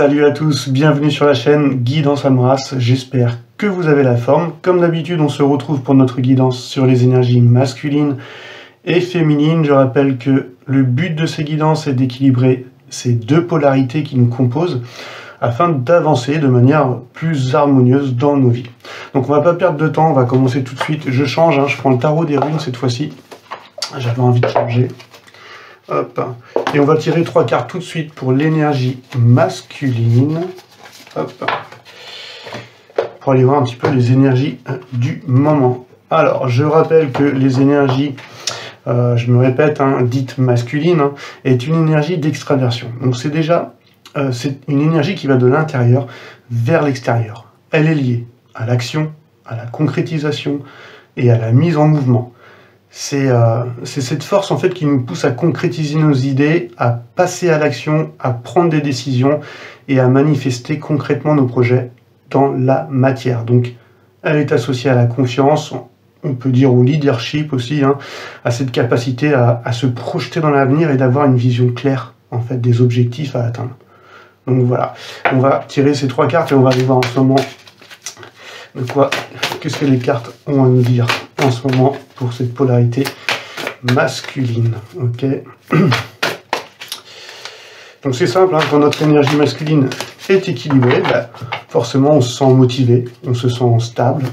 Salut à tous, bienvenue sur la chaîne Guidance Amoras, j'espère que vous avez la forme. Comme d'habitude, on se retrouve pour notre guidance sur les énergies masculines et féminines. Je rappelle que le but de ces guidances est d'équilibrer ces deux polarités qui nous composent afin d'avancer de manière plus harmonieuse dans nos vies. Donc on va pas perdre de temps, on va commencer tout de suite. Je change, je prends le tarot des runes cette fois-ci. J'avais envie de changer. Hop. Et on va tirer 3 cartes tout de suite pour l'énergie masculine. Hop. Pour aller voir un petit peu les énergies du moment. Alors, je rappelle que les énergies, je me répète, dites masculines, est une énergie d'extraversion. Donc c'est déjà c'est une énergie qui va de l'intérieur vers l'extérieur. Elle est liée à l'action, à la concrétisation et à la mise en mouvement. C'est cette force en fait qui nous pousse à concrétiser nos idées, à passer à l'action, à prendre des décisions et à manifester concrètement nos projets dans la matière. Donc elle est associée à la confiance, on peut dire au leadership aussi, à cette capacité à se projeter dans l'avenir et d'avoir une vision claire en fait des objectifs à atteindre. Donc voilà, on va tirer ces 3 cartes et on va aller voir en ce moment qu'est-ce que les cartes ont à nous dire en ce moment pour cette polarité masculine. Ok. Donc c'est simple, quand notre énergie masculine est équilibrée, forcément on se sent motivé, on se sent stable,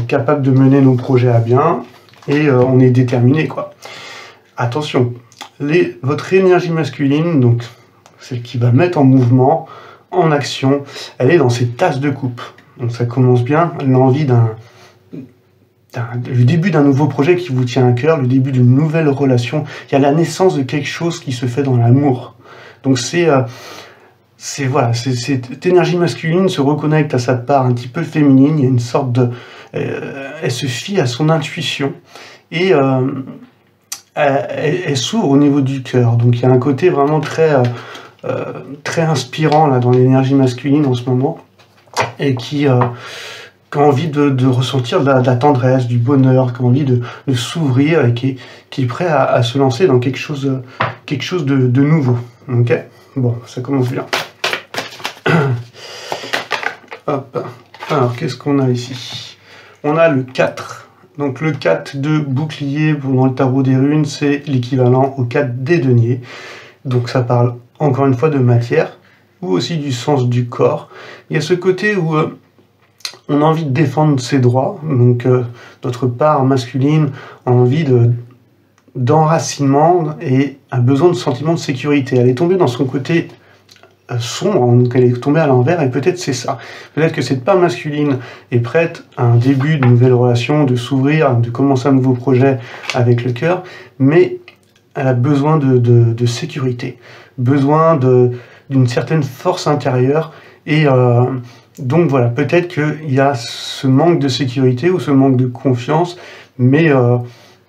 capable de mener nos projets à bien et on est déterminé, quoi. Attention, votre énergie masculine, donc celle qui va mettre en mouvement, en action, elle est dans ces tasses de coupe. Donc ça commence bien, l'envie le début d'un nouveau projet qui vous tient à cœur, le début d'une nouvelle relation. Il y a la naissance de quelque chose qui se fait dans l'amour. Donc cette énergie masculine se reconnecte à sa part un petit peu féminine. Il y a une sorte de, elle se fie à son intuition et elle s'ouvre au niveau du cœur. Donc il y a un côté vraiment très inspirant là dans l'énergie masculine en ce moment et qui a envie de ressentir de la tendresse, du bonheur, qui a envie de s'ouvrir et qui est prêt à se lancer dans quelque chose de nouveau. Ok, bon, ça commence bien. Hop. Alors, qu'est-ce qu'on a ici? On a le 4. Donc le 4 de bouclier dans le tarot des runes, c'est l'équivalent au 4 des deniers. Donc ça parle encore une fois de matière, ou aussi du sens du corps. Il y a ce côté où on a envie de défendre ses droits, donc notre part masculine a envie d'enracinement et a besoin de sentiment de sécurité. Elle est tombée dans son côté sombre, donc elle est tombée à l'envers, et peut-être c'est ça. Peut-être que cette part masculine est prête à un début de nouvelle relation, de s'ouvrir, de commencer un nouveau projet avec le cœur, mais elle a besoin de sécurité, besoin d'une certaine force intérieure, et donc voilà, peut-être qu'il y a ce manque de sécurité ou ce manque de confiance, mais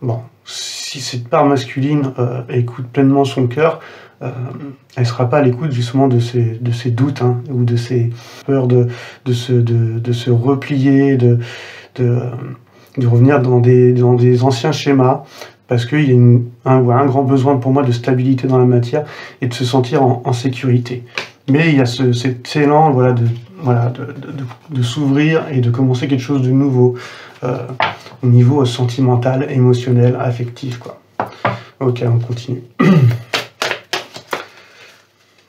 bon, si cette part masculine écoute pleinement son cœur, elle ne sera pas à l'écoute justement de ses doutes ou de ses peurs de se replier, de revenir dans des anciens schémas, parce qu'il y a un grand besoin pour moi de stabilité dans la matière et de se sentir en sécurité. Mais il y a cet élan de s'ouvrir et de commencer quelque chose de nouveau au niveau sentimental, émotionnel, affectif, quoi. Ok, on continue.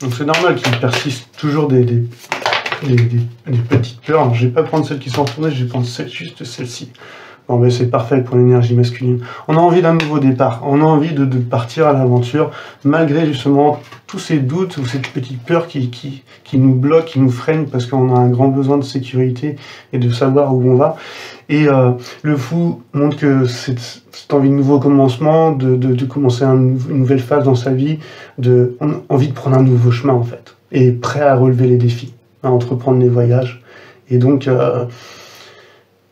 Donc c'est normal qu'il persiste toujours des petites peurs. Alors, je ne vais pas prendre celles qui sont retournées, je vais prendre juste celle-ci. Bon, mais c'est parfait pour l'énergie masculine. On a envie d'un nouveau départ, on a envie de partir à l'aventure, malgré justement tous ces doutes ou cette petite peur qui nous bloque, qui nous freine, parce qu'on a un grand besoin de sécurité et de savoir où on va. Et le fou montre que cette envie de nouveau commencement, de commencer une nouvelle phase dans sa vie, on a envie de prendre un nouveau chemin en fait, et prêt à relever les défis, à entreprendre les voyages. Et donc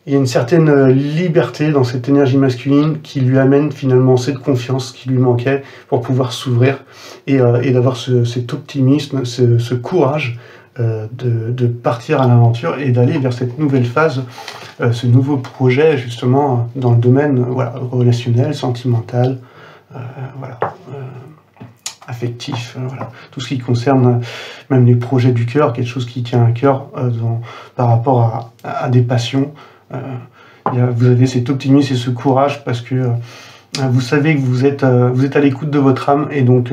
il y a une certaine liberté dans cette énergie masculine qui lui amène finalement cette confiance qui lui manquait pour pouvoir s'ouvrir et d'avoir cet optimisme, ce courage de partir à l'aventure et d'aller vers cette nouvelle phase, ce nouveau projet justement dans le domaine relationnel, sentimental, affectif, voilà. Tout ce qui concerne même les projets du cœur, quelque chose qui tient à cœur par rapport à des passions. Vous avez cet optimisme et ce courage parce que vous savez que vous êtes à l'écoute de votre âme et donc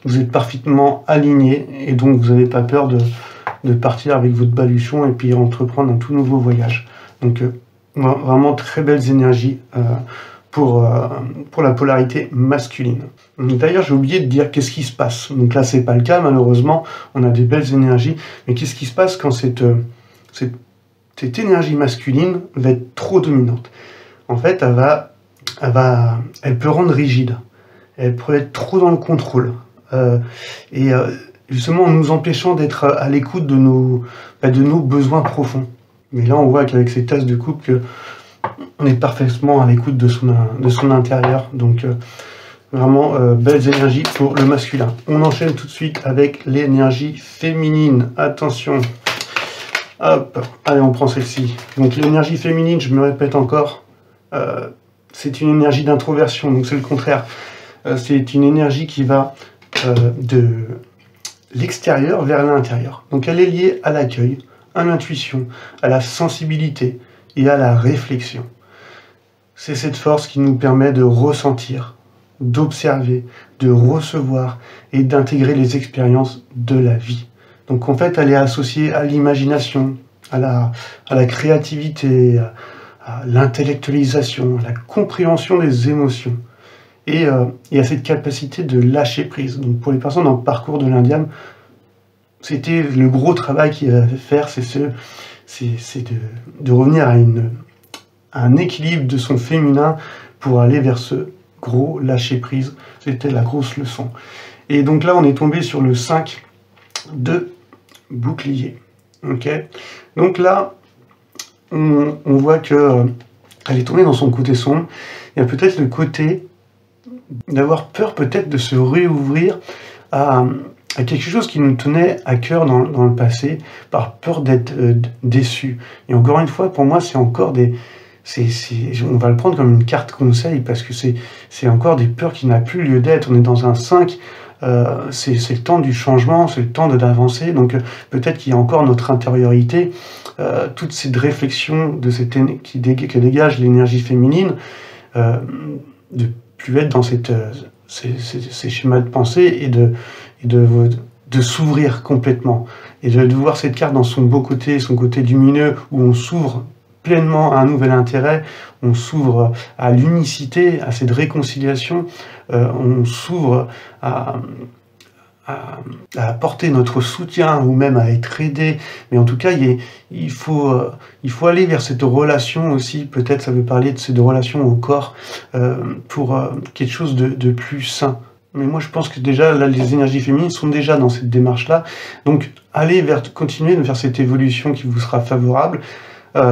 vous êtes parfaitement aligné et donc vous n'avez pas peur de partir avec votre baluchon et puis entreprendre un tout nouveau voyage. Donc vraiment très belles énergies pour la polarité masculine. D'ailleurs, j'ai oublié de dire qu'est-ce qui se passe. Donc là, c'est pas le cas, malheureusement, on a des belles énergies, mais qu'est-ce qui se passe quand cette énergie masculine va être trop dominante? En fait, elle peut rendre rigide, elle peut être trop dans le contrôle, justement en nous empêchant d'être à l'écoute de nos besoins profonds. Mais là, on voit qu'avec ces tasses de couple, on est parfaitement à l'écoute de son intérieur. Donc, vraiment, belles énergies pour le masculin. On enchaîne tout de suite avec l'énergie féminine. Attention. Hop, allez, on prend celle-ci. Donc, l'énergie féminine, je me répète encore, c'est une énergie d'introversion. Donc, c'est le contraire. C'est une énergie qui va de l'extérieur vers l'intérieur. Donc, elle est liée à l'accueil, à l'intuition, à la sensibilité et à la réflexion. C'est cette force qui nous permet de ressentir, d'observer, de recevoir et d'intégrer les expériences de la vie. Donc en fait, elle est associée à l'imagination, à la créativité, à l'intellectualisation, à la compréhension des émotions et à cette capacité de lâcher prise. Donc pour les personnes dans le parcours de l'Indiane, c'était le gros travail qu'il avait à faire, c'est de revenir à un équilibre de son féminin pour aller vers ce gros lâcher prise. C'était la grosse leçon. Et donc là, on est tombé sur le 5 de bouclier. Ok. Donc là, on voit que elle est tombée dans son côté sombre. Il y a peut-être le côté d'avoir peur peut-être de se réouvrir à quelque chose qui nous tenait à cœur dans le passé, par peur d'être déçu. Et encore une fois, pour moi, c'est encore on va le prendre comme une carte conseil, parce que c'est encore des peurs qui n'ont plus lieu d'être. On est dans un 5, c'est le temps du changement, c'est le temps d'avancer, donc peut-être qu'il y a encore notre intériorité, toute cette réflexion qui dégage l'énergie féminine, de plus être dans ces schémas de pensée et de s'ouvrir complètement, et de voir cette carte dans son beau côté, son côté lumineux, où on s'ouvre pleinement à un nouvel intérêt, on s'ouvre à l'unicité, à cette réconciliation, on s'ouvre à apporter notre soutien ou même à être aidé. Mais en tout cas, il faut aller vers cette relation aussi. Peut-être ça veut parler de cette relation au corps pour quelque chose de plus sain. Mais moi, je pense que déjà, là, les énergies féminines sont déjà dans cette démarche-là. Donc, continuez de faire cette évolution qui vous sera favorable.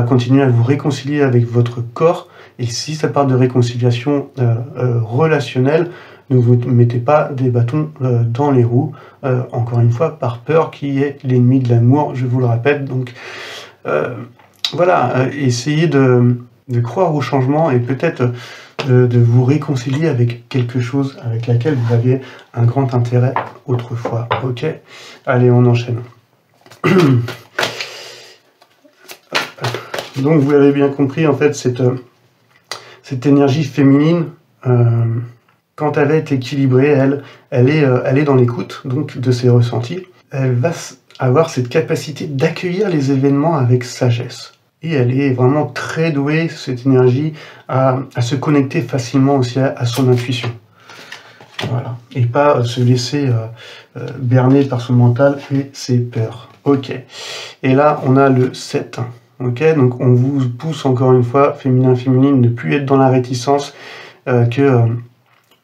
Continuez à vous réconcilier avec votre corps. Et si ça part de réconciliation relationnelle, ne vous mettez pas des bâtons dans les roues, encore une fois, par peur, qui est l'ennemi de l'amour, je vous le répète. Donc, voilà, essayez de croire au changement et peut-être de vous réconcilier avec quelque chose avec laquelle vous aviez un grand intérêt autrefois. Ok? Allez, on enchaîne. Donc, vous l'avez bien compris, en fait, cette énergie féminine, quand elle est équilibrée, elle est dans l'écoute donc de ses ressentis. Elle va avoir cette capacité d'accueillir les événements avec sagesse. Et elle est vraiment très douée, cette énergie, à se connecter facilement aussi à son intuition. Voilà. Et pas se laisser berner par son mental et ses peurs. Ok. Et là, on a le 7. Ok. Donc, on vous pousse encore une fois, féminin, féminine, ne plus être dans la réticence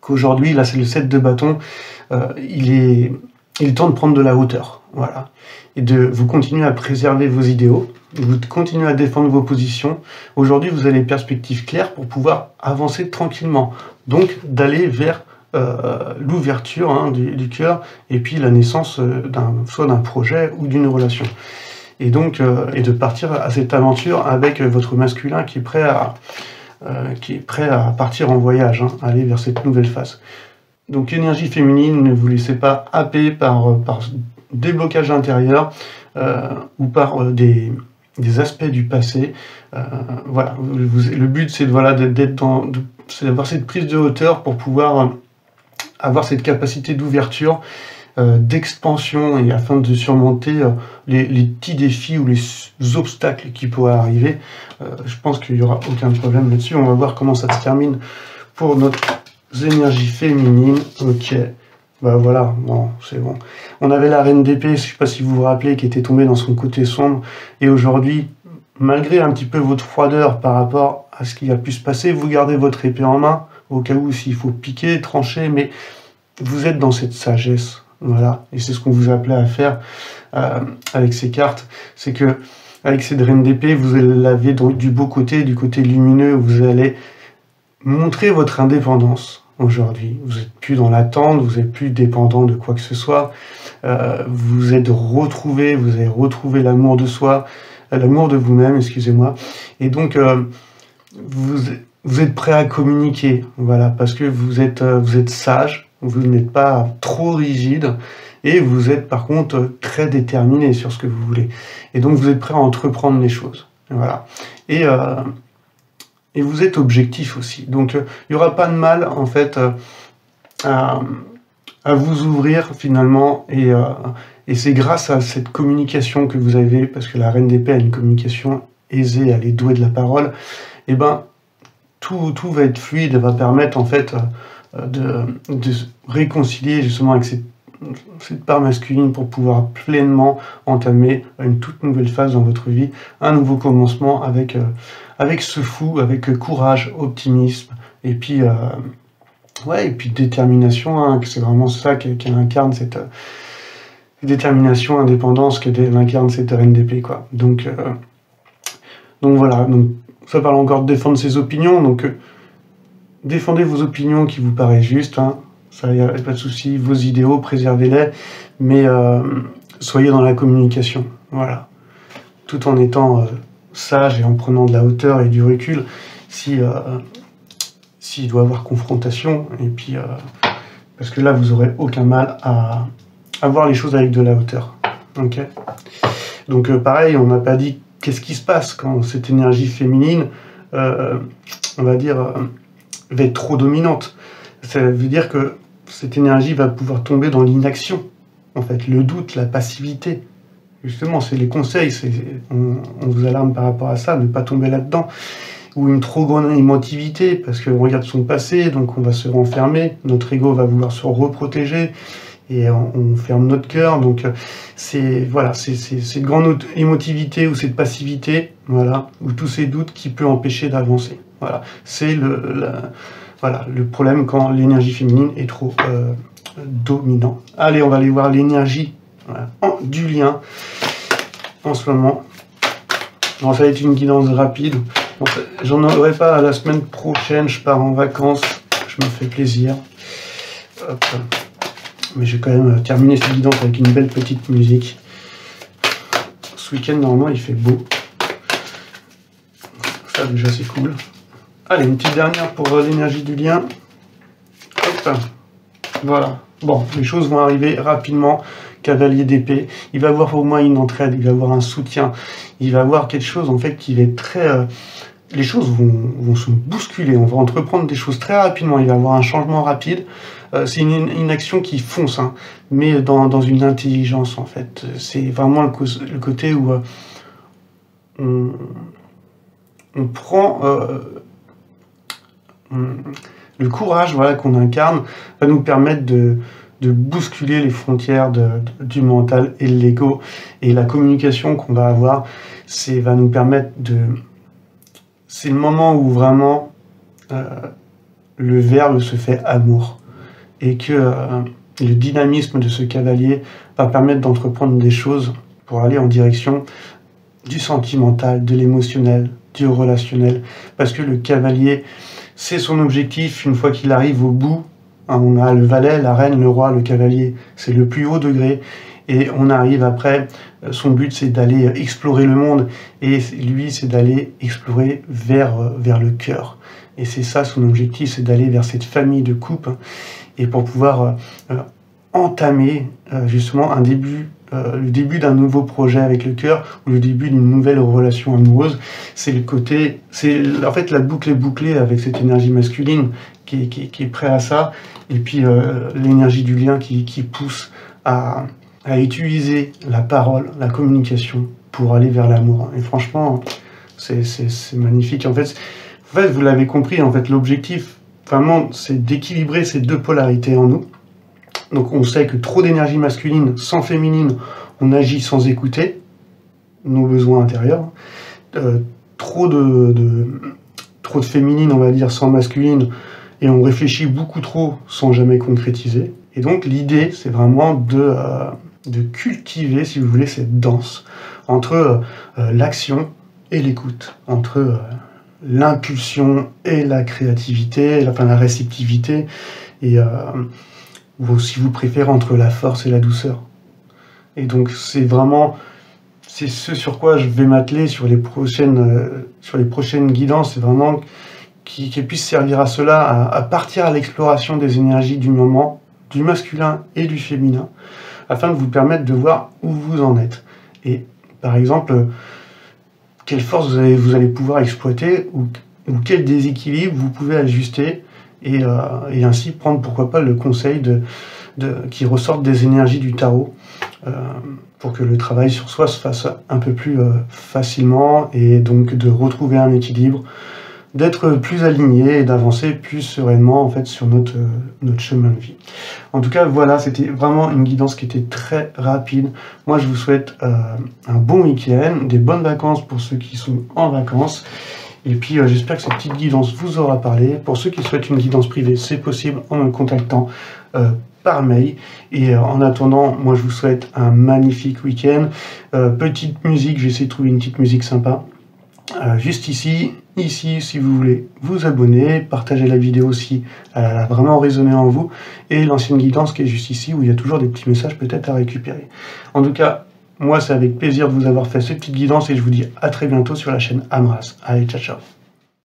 qu'aujourd'hui, là, c'est le 7 de bâton. Il est temps de prendre de la hauteur. Voilà. Et vous continuez à préserver vos idéaux. Vous continuez à défendre vos positions. Aujourd'hui, vous avez les perspectives claires pour pouvoir avancer tranquillement. Donc, d'aller vers l'ouverture du cœur et puis la naissance soit d'un projet ou d'une relation. Et donc, et de partir à cette aventure avec votre masculin qui est prêt à partir en voyage, aller vers cette nouvelle phase. Donc énergie féminine, ne vous laissez pas happer par des blocages intérieurs ou par des aspects du passé. Voilà, le but c'est d'avoir cette prise de hauteur pour pouvoir avoir cette capacité d'ouverture, d'expansion, et afin de surmonter les petits défis ou les obstacles qui pourraient arriver. Je pense qu'il n'y aura aucun problème là-dessus. On va voir comment ça se termine pour notre énergie féminine. Ok, bah voilà, bon, c'est bon. On avait la reine d'épée, je ne sais pas si vous vous rappelez, qui était tombée dans son côté sombre, et aujourd'hui, malgré un petit peu votre froideur par rapport à ce qui a pu se passer, vous gardez votre épée en main, au cas où s'il faut piquer, trancher, mais vous êtes dans cette sagesse, voilà, et c'est ce qu'on vous appelait à faire avec ces cartes, c'est que avec cette reine d'épée, vous l'avez du beau côté, du côté lumineux, vous allez montrer votre indépendance aujourd'hui. Vous n'êtes plus dans l'attente, vous n'êtes plus dépendant de quoi que ce soit, vous êtes retrouvé, vous avez retrouvé l'amour de soi, l'amour de vous-même, excusez-moi, et donc vous êtes prêt à communiquer, voilà, parce que vous êtes sage, vous n'êtes pas trop rigide, et vous êtes par contre très déterminé sur ce que vous voulez. Et donc vous êtes prêt à entreprendre les choses. Voilà. Et vous êtes objectif aussi. Donc il n'y aura pas de mal en fait à vous ouvrir finalement. Et c'est grâce à cette communication que vous avez, parce que la reine d'épée a une communication aisée, elle est douée de la parole, et ben tout va être fluide, elle va permettre en fait de réconcilier justement avec cette part masculine pour pouvoir pleinement entamer une toute nouvelle phase dans votre vie, un nouveau commencement avec ce fou, avec courage, optimisme, et puis ouais, et puis détermination, hein, c'est vraiment ça qu'elle incarne, cette détermination, indépendance qu'elle incarne, cette reine d'épée, quoi. Donc voilà, donc ça parle encore de défendre ses opinions, donc défendez vos opinions qui vous paraissent justes, hein. Ça, il n'y a pas de souci, vos idéaux, préservez-les, mais soyez dans la communication, voilà. Tout en étant sage et en prenant de la hauteur et du recul, s'il doit y avoir confrontation, et puis, parce que là, vous n'aurez aucun mal à voir les choses avec de la hauteur, ok. Donc pareil, on n'a pas dit qu'est-ce qui se passe quand cette énergie féminine, on va dire, va être trop dominante. Ça veut dire que cette énergie va pouvoir tomber dans l'inaction, en fait, le doute, la passivité. Justement, c'est les conseils, on vous alarme par rapport à ça, ne pas tomber là-dedans. Ou une trop grande émotivité, parce qu'on regarde son passé, donc on va se renfermer, notre ego va vouloir se reprotéger, et on ferme notre cœur. Donc voilà, c'est cette grande émotivité ou cette passivité, voilà, ou tous ces doutes qui peuvent empêcher d'avancer. Voilà, c'est voilà, le problème quand l'énergie féminine est trop dominante. Allez, on va aller voir l'énergie, voilà, du lien en ce moment. Bon, ça va être une guidance rapide. J'en aurai pas la semaine prochaine, je pars en vacances, je me fais plaisir. Hop. Mais je vais quand même terminer cette guidance avec une belle petite musique. Ce week-end, normalement, il fait beau. Ça, déjà, c'est cool. Allez, une petite dernière pour l'énergie du lien. Hop. Voilà. Bon, les choses vont arriver rapidement. Cavalier d'épée. Il va avoir au moins une entraide, il va avoir un soutien. Il va avoir quelque chose, en fait, qui va être très... les choses vont se bousculer. On va entreprendre des choses très rapidement. Il va y avoir un changement rapide. C'est une action qui fonce, hein, mais dans une intelligence, en fait. C'est vraiment le côté où on prend le courage, voilà, qu'on incarne, va nous permettre de bousculer les frontières du mental et de l'ego. Et la communication qu'on va avoir, va nous permettre de... C'est le moment où vraiment le verbe se fait amour. Et que le dynamisme de ce cavalier va permettre d'entreprendre des choses pour aller en direction du sentimental, de l'émotionnel, du relationnel. Parce que le cavalier, c'est son objectif. Une fois qu'il arrive au bout, hein, on a le valet, la reine, le roi, le cavalier. C'est le plus haut degré. Et on arrive après, son but c'est d'aller explorer le monde. Et lui, c'est d'aller explorer vers le cœur. Et c'est ça son objectif, c'est d'aller vers cette famille de couple. et pour pouvoir entamer justement le début d'un nouveau projet avec le cœur, ou le début d'une nouvelle relation amoureuse. C'est le côté, en fait la boucle est bouclée avec cette énergie masculine qui est prêt à ça, et puis l'énergie du lien qui pousse à utiliser la parole, la communication pour aller vers l'amour. Et franchement, c'est magnifique. En fait, vous l'avez compris, en fait, l'objectif, vraiment, c'est d'équilibrer ces deux polarités en nous. Donc on sait que trop d'énergie masculine sans féminine, on agit sans écouter nos besoins intérieurs. Trop de féminine, on va dire, sans masculine, et on réfléchit beaucoup trop sans jamais concrétiser. Et donc l'idée, c'est vraiment de cultiver, si vous voulez, cette danse entre l'action et l'écoute, entre l'impulsion et la créativité, la réceptivité, et ou si vous préférez, entre la force et la douceur. Et donc c'est ce sur quoi je vais m'atteler sur les prochaines guidances, c'est vraiment qu'elles puissent servir à cela, à partir à l'exploration des énergies du moment, du masculin et du féminin, afin de vous permettre de voir où vous en êtes. Et par exemple, quelle force vous allez pouvoir exploiter, ou quel déséquilibre vous pouvez ajuster, et ainsi prendre, pourquoi pas, le conseil qui ressortent des énergies du tarot, pour que le travail sur soi se fasse un peu plus facilement, et donc de retrouver un équilibre, d'être plus aligné et d'avancer plus sereinement en fait sur notre chemin de vie. En tout cas, voilà, c'était vraiment une guidance qui était très rapide. Moi, je vous souhaite un bon week-end, des bonnes vacances pour ceux qui sont en vacances. Et puis, j'espère que cette petite guidance vous aura parlé. Pour ceux qui souhaitent une guidance privée, c'est possible en me contactant par mail. Et en attendant, moi, je vous souhaite un magnifique week-end. Petite musique, j'ai essayé de trouver une petite musique sympa. Juste ici, si vous voulez vous abonner, partager la vidéo si elle a vraiment résonné en vous, et l'ancienne guidance qui est juste ici, où il y a toujours des petits messages peut-être à récupérer. En tout cas, moi c'est avec plaisir de vous avoir fait cette petite guidance, et je vous dis à très bientôt sur la chaîne Amras. Allez, ciao ciao.